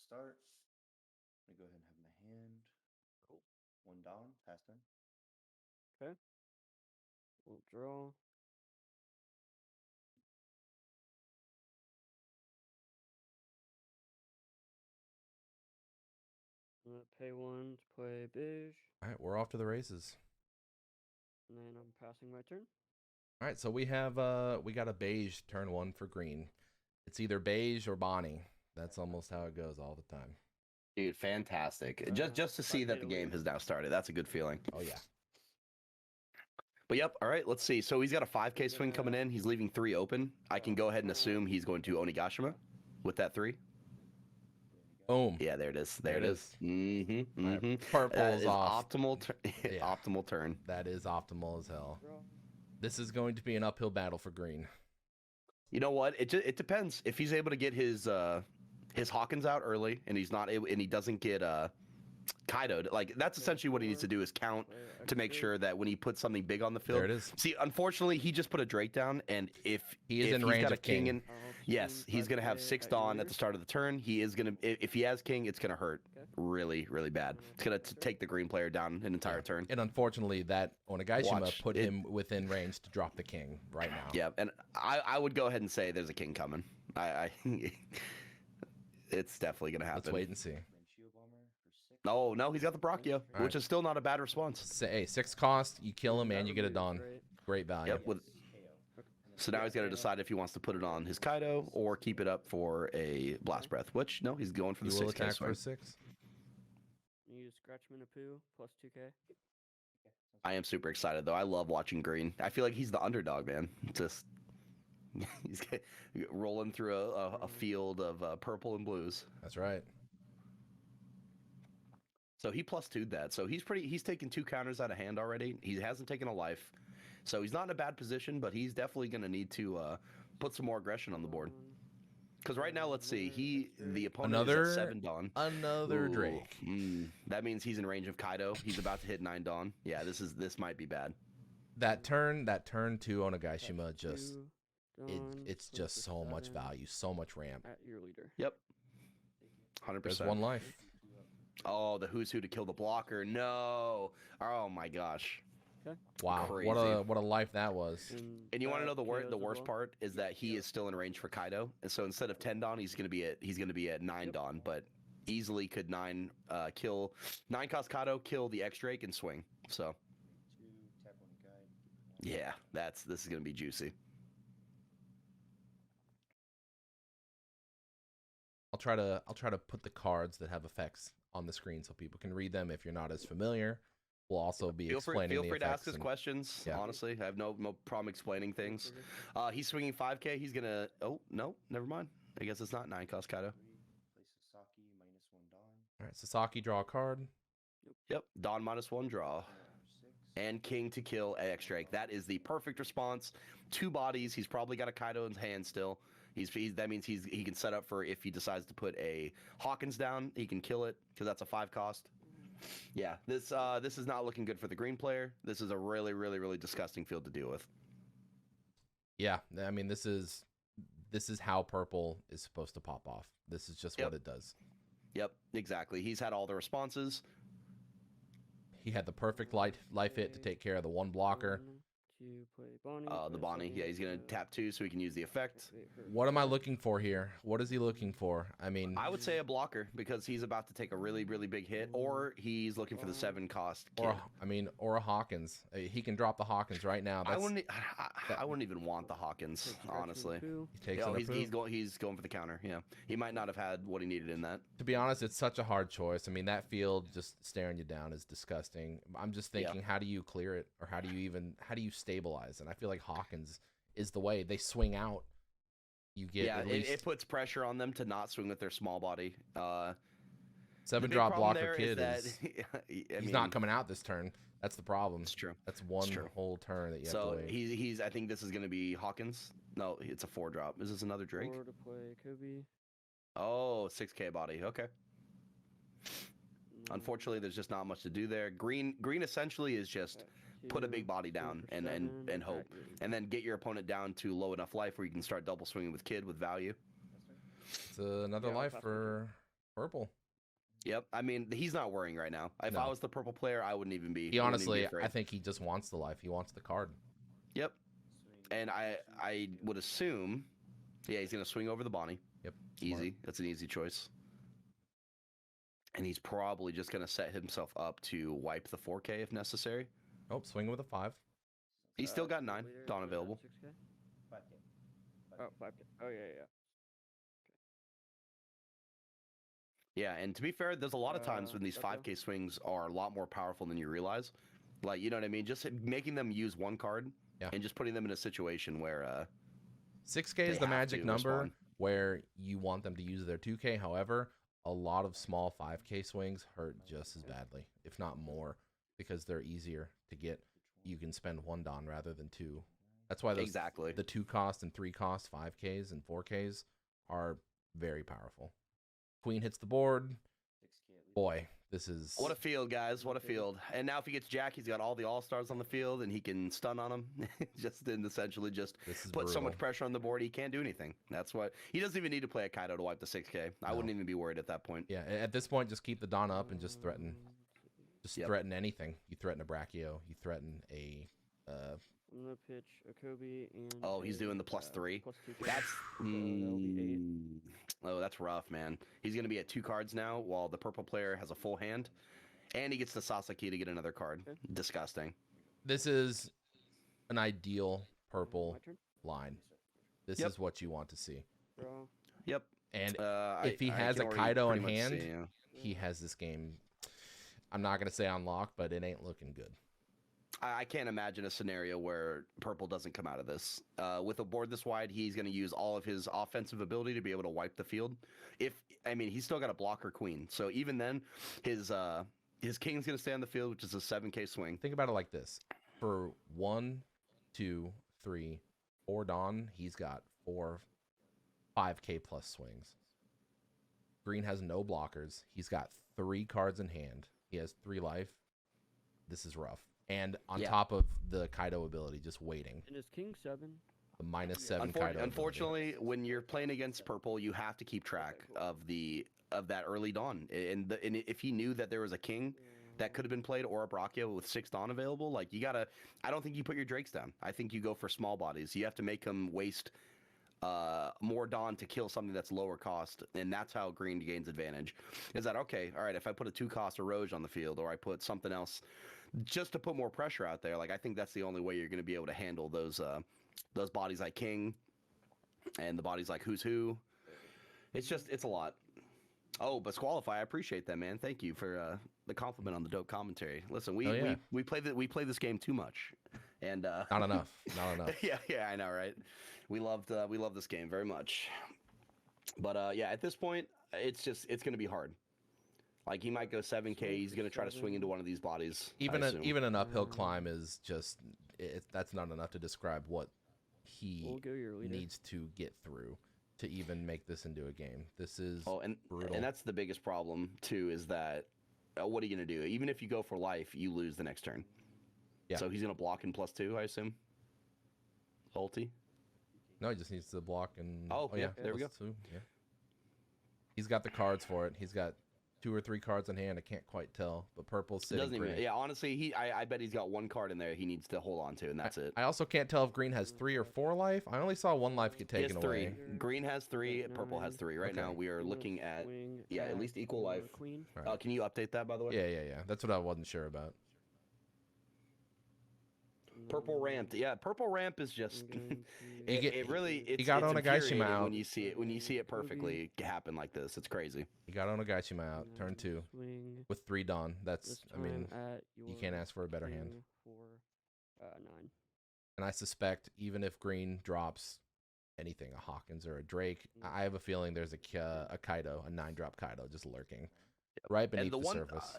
start. I'm gonna go ahead and have my hand. Cool. One down, pass turn. Okay. We'll draw. I'm gonna pay one to play beige, All right, we're off to the races. and then I'm passing my turn. All right, so we have we got a beige turn 1 for green. It's either beige or Bonnie. That's almost how it goes all the time. Dude, fantastic. Just to see that the game has now started. That's a good feeling. Oh yeah. But yep, all right, let's see. So he's got a 5K swing coming in. He's leaving 3 open. I can go ahead and assume he's going to Onigashima with that 3. Boom. Yeah, there it is. There it is. Mm-hmm. Right, Mm-hmm. purple is off. Optimal, Yeah. optimal turn. That is optimal as hell. Draw. This is going to be an uphill battle for green. You know what? It depends. If he's able to get his Hawkins out early, and he's not able, and he doesn't get Kaido, like that's essentially what he needs to do is count to make sure that when he puts something big on the field. There it is. See, unfortunately, he just put a Drake down, and if He is if in he's range got a of king. in, yes, he's gonna have 6 Dawn at the start of the turn. He is gonna, if he has king, it's gonna hurt really, really bad. It's gonna take the green player down an entire turn. And unfortunately, that Onigashima Watch. put him within range to drop the king right now. Yeah, and I would go ahead and say there's a king coming. I it's definitely gonna happen. Let's wait and see. Ranchio Bomber for 6. Oh no, he's got the Brachio, All which is still not a bad response. Say, hey, 6 cost, you kill him and you get a Dawn. Great. Great value. Yep. With so now he's got to decide if he wants to put it on his Kaido or keep it up for a Blast Breath. Which no, he's going for the You will 6K attack swing. for a 6. You use Scratch Minapoo plus 2K. I am super excited though. I love watching Green. I feel like he's the underdog, man. Just he's rolling through a field of purple and blues. That's right. So he plus 2'd that. So he's taken 2 counters out of hand already. He hasn't taken a life. So he's not in a bad position, but he's definitely going to need to put some more aggression on the board. Because right now, let's see, the opponent is at 7 Dawn. Another Ooh, Drake. That means he's in range of Kaido. He's about to hit 9 Dawn. Yeah, this might be bad. That turn to Onigashima just Dawn, it's flip just to so much 7 value, so much ramp. At your leader. Yep. There's 100%. one life. Oh, the who's who to kill the blocker. No. Oh my gosh. Okay. Wow, Crazy. what a life that was. And you want to know the KOs the as worst well. part is that he is still in range for Kaido, and so instead of 10 Dawn, he's gonna be at 9 Dawn, but easily could 9 kill 9 cost Kaido, kill the X Drake and swing. So 2, tap on the guide. yeah, this is gonna be juicy. I'll try to put the cards that have effects on the screen so people can read them if you're not as familiar. We'll also be explaining Feel the free to ask effects us and- questions. Yeah. Honestly, I have no problem explaining things. He's swinging 5K. He's gonna. Oh no, never mind. I guess it's not 9 cost Kaido. Play Sasaki minus 1 Dawn. All right, Sasaki, draw a card. Yep, Dawn minus 1 draw. For 6. And King to kill X Drake. That is the perfect response. 2 bodies. He's probably got a Kaido in his hand still. That means he can set up for if he decides to put a Hawkins down, he can kill it because that's a 5 cost. Yeah, this is not looking good for the green player. This is a really, really, really disgusting field to deal with. Yeah, I mean this is how purple is supposed to pop off. This is just what it does. Yep, exactly. He's had all the responses. He had the perfect life hit to take care of the one blocker. To play Bonnie. The Bonnie. Yeah, he's gonna tap 2 so he can use the effect. What am I looking for here? What is he looking for? I mean, I would say a blocker because he's about to take a really, really big hit, or he's looking for the 7 cost kid. or a Hawkins. He can drop the Hawkins right now. I wouldn't even want the Hawkins, honestly. He takes He's going for the counter. Yeah, he might not have had what he needed in that. To be honest, it's such a hard choice. I mean, that field just staring you down is disgusting. I'm just thinking, how do you clear it, or how do you stabilize? And I feel like Hawkins is the way. They swing out. You get it puts pressure on them to not swing with their small body. 7 drop blocker kid he's not coming out this turn. That's the problem. It's true. That's one whole turn that you have to wait. He's I think this is going to be Hawkins. No, it's a 4 drop. Is this another Drake? 4 to play Kobe. Oh, 6K body. Okay. Unfortunately, there's just not much to do there. Green essentially is just put a big body down and hope, and then get your opponent down to low enough life where you can start double swinging with kid with value. It's another life for Purple. Yep. I mean, he's not worrying right now. If I No. was the purple player, I wouldn't even be. He wouldn't even be honestly, afraid. I think he just wants the life. He wants the card. Yep. Swing And I would assume, yeah, he's gonna swing over the Bonnie. Yep. Easy. Smart. That's an easy choice. And he's probably just gonna set himself up to wipe the 4K if necessary. Oh, swing with a 5. He's still got Field 9 leader, Dawn yeah, available. 6K? 5K. Oh, 5K. Oh, yeah. Yeah, and to be fair, there's a lot of times when these okay. 5K swings are a lot more powerful than you realize. Like, you know what I mean? Just making them use one card Yeah. and just putting them in a situation where 6K is they the have magic to number respond. where you want them to use their 2K. However, a lot of small 5K swings hurt just as badly, if not more, because they're easier to get. You can spend 1 Don rather than 2. That's why those, exactly. the 2 cost and 3 cost 5Ks and 4Ks are very powerful. Queen hits the board. 6K at least. Boy, this is... What a field, guys. What a field. And now if he gets Jack, he's got all the All-Stars on the field, and he can stun on them. Just and essentially just This is put so much brutal. pressure on the board, he can't do anything. That's what... He doesn't even need to play a Kaido to wipe the 6K. I No. wouldn't even be worried at that point. Yeah, at this point, just keep the Don up and just threaten. Just Yep. threaten anything. You threaten a Brachio. You threaten a... I'm gonna pitch a Kobe and. Oh, he's a, doing the +3. +2. That's... that'll be 8. Oh, that's rough, man. He's going to be at 2 cards now, while the purple player has a full hand. And he gets the Sasaki to get another card. Okay. Disgusting. This is an ideal purple My turn. line. This Yep. is what you want to see. Draw. Yep. And If he has a Kaido in hand, he has this game. I'm not going to say on lock, but it ain't looking good. I can't imagine a scenario where purple doesn't come out of this. With a board this wide, he's going to use all of his offensive ability to be able to wipe the field. He's still got a blocker queen, so even then, his king's going to stay on the field, which is a 7K swing. Think about it like this: for 1, 2, 3, 4 Dawn, he's got 4, 5K plus swings. Green has no blockers. He's got 3 cards in hand. He has 3 life. This is rough. And on Yeah. top of the Kaido ability, just waiting. And is King 7? The -7 Kaido ability. Unfortunately, when you're playing against purple, you have to keep track of that early Dawn. And if he knew that there was a king that could have been played or a Brachio with 6 Dawn available, like you gotta. I don't think you put your Drakes down. I think you go for small bodies. You have to make them waste more Dawn to kill something that's lower cost, and that's how green gains advantage. Is that okay? All right, if I put a 2-cost Eroge on the field, or I put something else just to put more pressure out there, like I think that's the only way you're going to be able to handle those bodies like King and the bodies like Who's Who. It's a lot. Oh, but Squalify, I appreciate that, man. Thank you for the compliment on the dope commentary. Listen, we play this game too much, and Not enough. Not enough. yeah, I know, right? We love this game very much, but at this point, it's going to be hard. Like he might go 7K. He's going to try to swing into one of these bodies. Even an uphill climb is just that's not enough to describe what he We'll go your leader. needs to get through to even make this into a game. This is brutal. And that's the biggest problem too, is that what are you going to do? Even if you go for life, you lose the next turn. Yeah. So he's going to block in +2, I assume. Ulti. No, he just needs to block and yeah, there we go. +2, yeah. He's got the cards for it. He's got 2 or 3 cards in hand. I can't quite tell, but purple's sitting pretty. Yeah, honestly, I bet he's got 1 card in there he needs to hold on to, and that's it. I also can't tell if green has 3 or 4 life. I only saw 1 life get He has taken 3. away. Green has 3. Purple has 3. Right Okay. now, we are looking at at least equal life. Queen. Right. Can you update that, by the way? Yeah. That's what I wasn't sure about. Purple ramp. Yeah, purple ramp is just. It really. It's, got it's Onagaishima infuriating out. when you see it perfectly happen like this. It's crazy. He got Onagashima out, turn 2 Swing. with 3 Dawn. That's This I mean, time at you can't ask for a better hand. 2, 4, 9. And I suspect even if green drops anything, a Hawkins or a Drake, I have a feeling there's a Kaido, a 9-drop Kaido just lurking right beneath the surface.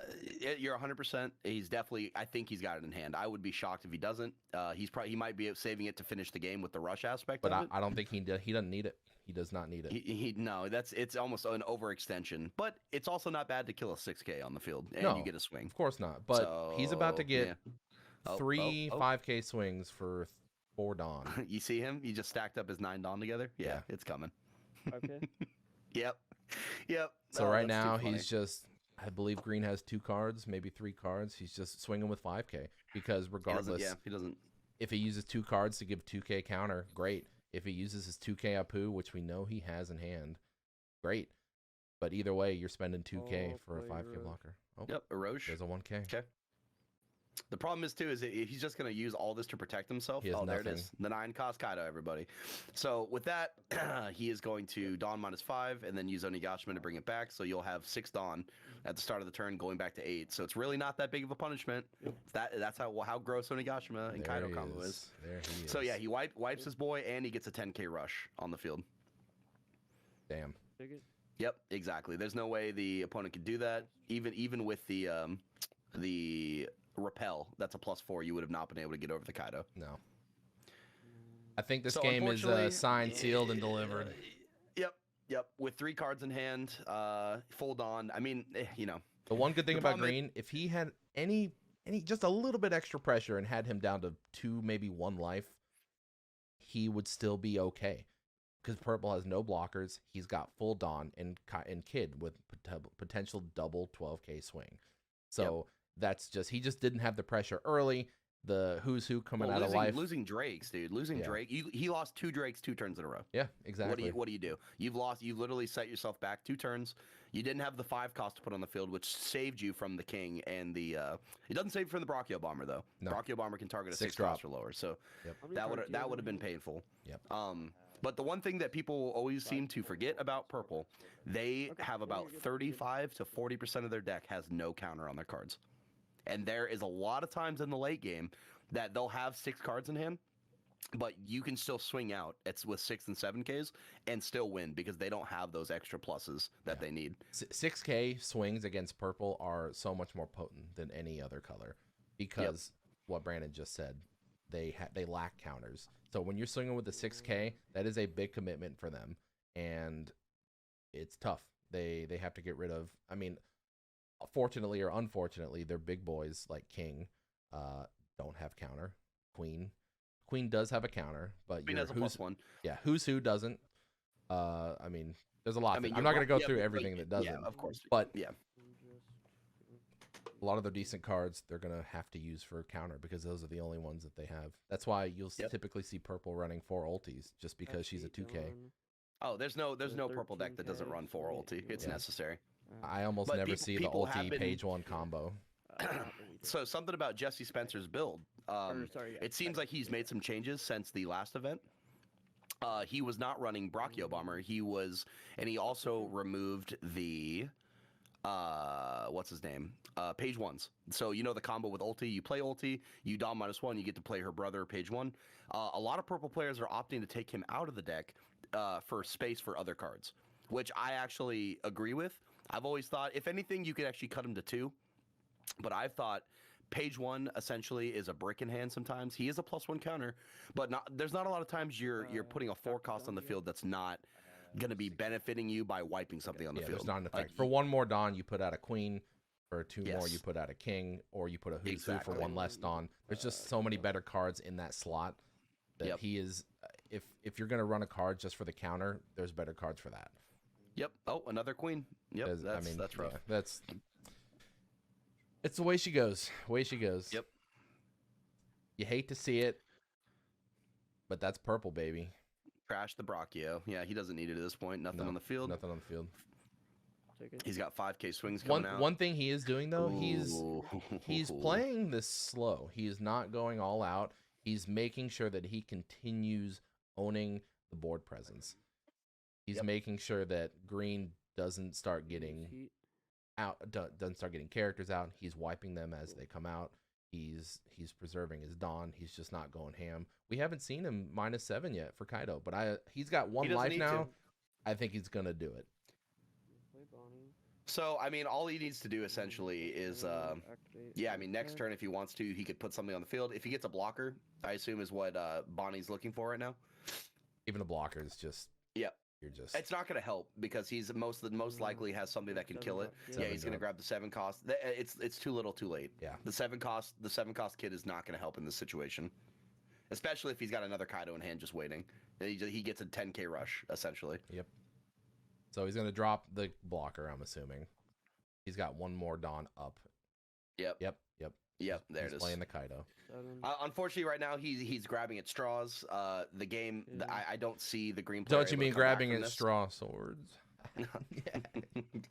You're 100%. He's definitely. I think he's got it in hand. I would be shocked if he doesn't. He might be saving it to finish the game with the rush aspect. But of it. I don't think he doesn't need it. He does not need it. No, it's almost an overextension. But it's also not bad to kill a 6K on the field and No, you get a swing. Of course not. But he's about to get yeah. 3 5K swings for 4 Dawn. You see him? He just stacked up his 9 Dawn together. Yeah. It's coming. Okay. Yep. Yep. So Oh, right that's too now funny. he's just, I believe Green has 2 cards, maybe 3 cards. He's just swinging with 5K because regardless, He doesn't. if he uses 2 cards to give 2K counter, great. If he uses his 2K Apu, which we know he has in hand, great. But either way, you're spending 2K for a 5K blocker. Oh, Yep, Eroge. there's a 1K. Okay. The problem is too is that he's just going to use all this to protect himself. He has There it nothing. is. The 9 cost Kaido, everybody. So with that, he is going to Dawn -5 and then use Onigashima to bring it back. So you'll have 6 Dawn at the start of the turn, going back to 8. So it's really not that big of a punishment. That's how gross Onigashima and Kaido combo is. There he is. So yeah, he wipes his boy and he gets a 10K rush on the field. Damn. Take it. Yep, exactly. There's no way the opponent could do that. Even with the repel, that's a +4. You would have not been able to get over the Kaido. No. I think this So, game is unfortunately, signed, sealed, and delivered. Yep. With 3 cards in hand, full Dawn. I mean, The one good thing The about problem is- Green, if he had any just a little bit extra pressure and had him down to 2, maybe 1 life, he would still be okay. Because Purple has no blockers. He's got full Dawn and Kid with potential double 12K swing. So that's just, he just didn't have the pressure early. The who's who coming out of life. Losing Drakes, dude. Losing Drake. He lost 2 Drakes 2 turns in a row. Yeah, exactly. What do you do? You've literally set yourself back 2 turns. You didn't have the 5 cost to put on the field, which saved you from the King and the. It doesn't save you from the Brachio Bomber though. No. Brachio Bomber can target a 6 drop. cost or lower, so Yep. How many that cards do you would have have been in hand? painful. Yep. But the one thing that people always seem to forget about Purple, they have about 35 to 40% of their deck has no counter on their cards, and there is a lot of times in the late game that they'll have 6 cards in hand, but you can still swing out with 6 and 7Ks and still win because they don't have those extra pluses that they need. 6K swings against Purple are so much more potent than any other color because what Brandon just said, they lack counters. So when you're swinging with the 6K, that is a big commitment for them, and it's tough. They have to get rid of. I mean, fortunately or unfortunately, their big boys like King don't have counter. Queen does have a counter, but Queen has a +1. Yeah, who's who doesn't. I mean, there's a lot. I mean, I'm not going to go through everything that doesn't. Yeah, of course. But yeah, a lot of their decent cards they're going to have to use for counter because those are the only ones that they have. That's why you'll typically see Purple running 4 ultis just because she's a 2K. Oh, there's no Purple deck that doesn't run 4 ulti. It's necessary. I almost But never people- see the people have ulti been- page 1 combo. So something about Jesse Spencer's build. It seems like he's made some changes since the last event. He was not running Brachio Bomber. He also removed the what's his name? Page 1s. So you know the combo with ulti. You play ulti, you Dom -1, you get to play her brother page 1. A lot of Purple players are opting to take him out of the deck for space for other cards, which I actually agree with. I've always thought, if anything, you could actually cut him to 2. But I've thought page 1 essentially is a brick in hand sometimes. He is a +1 counter, but there's not a lot of times you're putting a 4 cost on the field that's not going to be benefiting you by wiping something on the field. There's not an effect. Like, For 1 more Dawn, you put out a Queen. For 2 more, you put out a King, or you put a who's who for 1 less Dawn. There's just so many better cards in that slot that he is. If you're going to run a card just for the counter, there's better cards for that. Yep. Oh, another Queen. Yep. That's rough. Yeah, it's the way she goes. Yep. You hate to see it, but that's Purple, baby. Trash the Brachio. Yeah, he doesn't need it at this point. Nothing on the field. Nothing on the field. Take it. He's got 5K swings coming out. One thing he is doing though, Ooh. he's playing this slow. He is not going all out. He's making sure that he continues owning the board presence. He's making sure that Green doesn't start getting doesn't start getting characters out. He's wiping them as they come out. He's preserving his Dawn. He's just not going ham. We haven't seen him -7 yet for Kaido, but he's got 1 life now. I think he's gonna do it. So, I mean, all he needs to do essentially is, next turn if he wants to, he could put something on the field. If he gets a blocker, I assume is what Bonnie's looking for right now. Even a blocker is just you're just. It's not going to help because he's most likely has something that can kill it. Yeah, he's going to grab the 7 cost. It's too little, too late. Yeah. The 7 cost kid is not going to help in this situation, especially if he's got another Kaido in hand just waiting. He gets a 10K rush essentially. Yep. So he's gonna drop the blocker. I'm assuming. He's got one more Dawn up. Yep. Yep. There He's it is. playing the Kaido. 7. Unfortunately, right now he's grabbing at straws. The game, I don't see the green player. Don't you able to mean come back grabbing from at this. straw swords?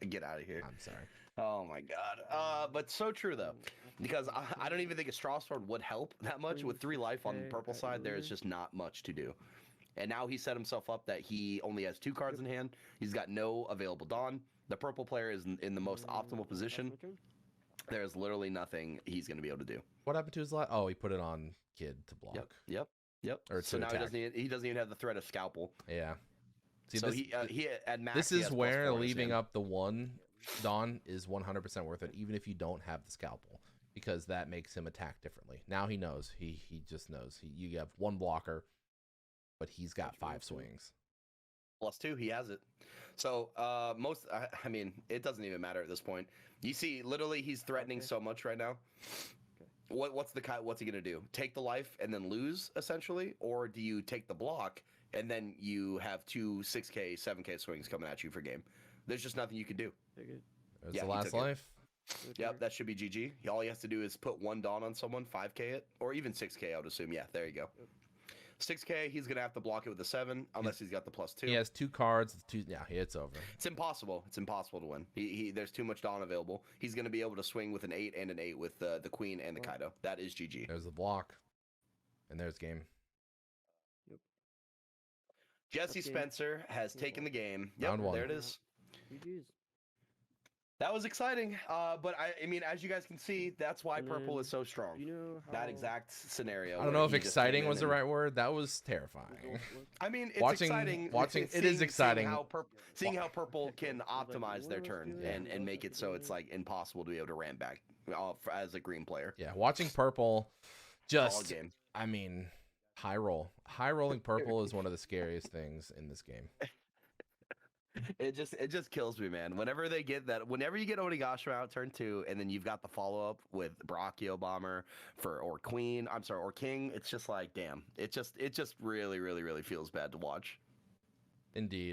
Get out of here. I'm sorry. Oh my god. But so true though, because I don't even think a straw sword would help that much. With 3 life on the purple side, there is just not much to do. And now he set himself up that he only has 2 cards in hand. He's got no available Dawn. The purple player is in the most optimal position. There's literally nothing he's going to be able to do. What happened to his last? Oh, he put it on Kid to block. Yep. Or So to now attack. he doesn't even have the threat of scalpel. Yeah. See, So this, he at max. this he is has where +4 in his leaving hand. up the 1 Dawn is 100% worth it, even if you don't have the scalpel, because that makes him attack differently. Now he knows. He just knows. You have 1 blocker, but he's got 5 swings. +2, he has it. So I mean, it doesn't even matter at this point. You see, literally, he's threatening so much right now. What's he gonna do? Take the life and then lose essentially, or do you take the block and then you have 2 6K 7K swings coming at you for game? There's just nothing you can do. There's Yeah, the he last took it. life. Yep, that should be GG. All he has to do is put 1 Dawn on someone, 5K it, or even 6K, I would assume. Yeah, there you go. 6K, he's gonna have to block it with a 7 unless he's got the +2. He has 2 cards. Yeah, it's over. It's impossible. It's impossible to win. There's too much Dawn available. He's going to be able to swing with an 8 and an 8 with the Queen and the Kaido. That is GG. There's the block, and there's game. Jesse Okay. Spencer has taken the game. Yep, Round 1. there it is. GG's. That was exciting. But I mean, as you guys can see, that's why And purple then, is so strong. You know how That exact scenario. I don't where know if he just exciting came was in the and- right word. That was terrifying. I mean, it's Watching- exciting. watching- it is seeing exciting. Seeing how purple can Like, optimize their what else turn do we have? and make it so it's like impossible to be able to ram back as a green player. Yeah, watching purple, All just game. I mean, high rolling purple is one of the scariest things in this game. It just kills me, man. Whenever you get Onigashima out turn 2, and then you've got the follow up with Brachio Bomber or Queen, or King, it's just like, damn. It just really, really, really feels bad to watch. Indeed.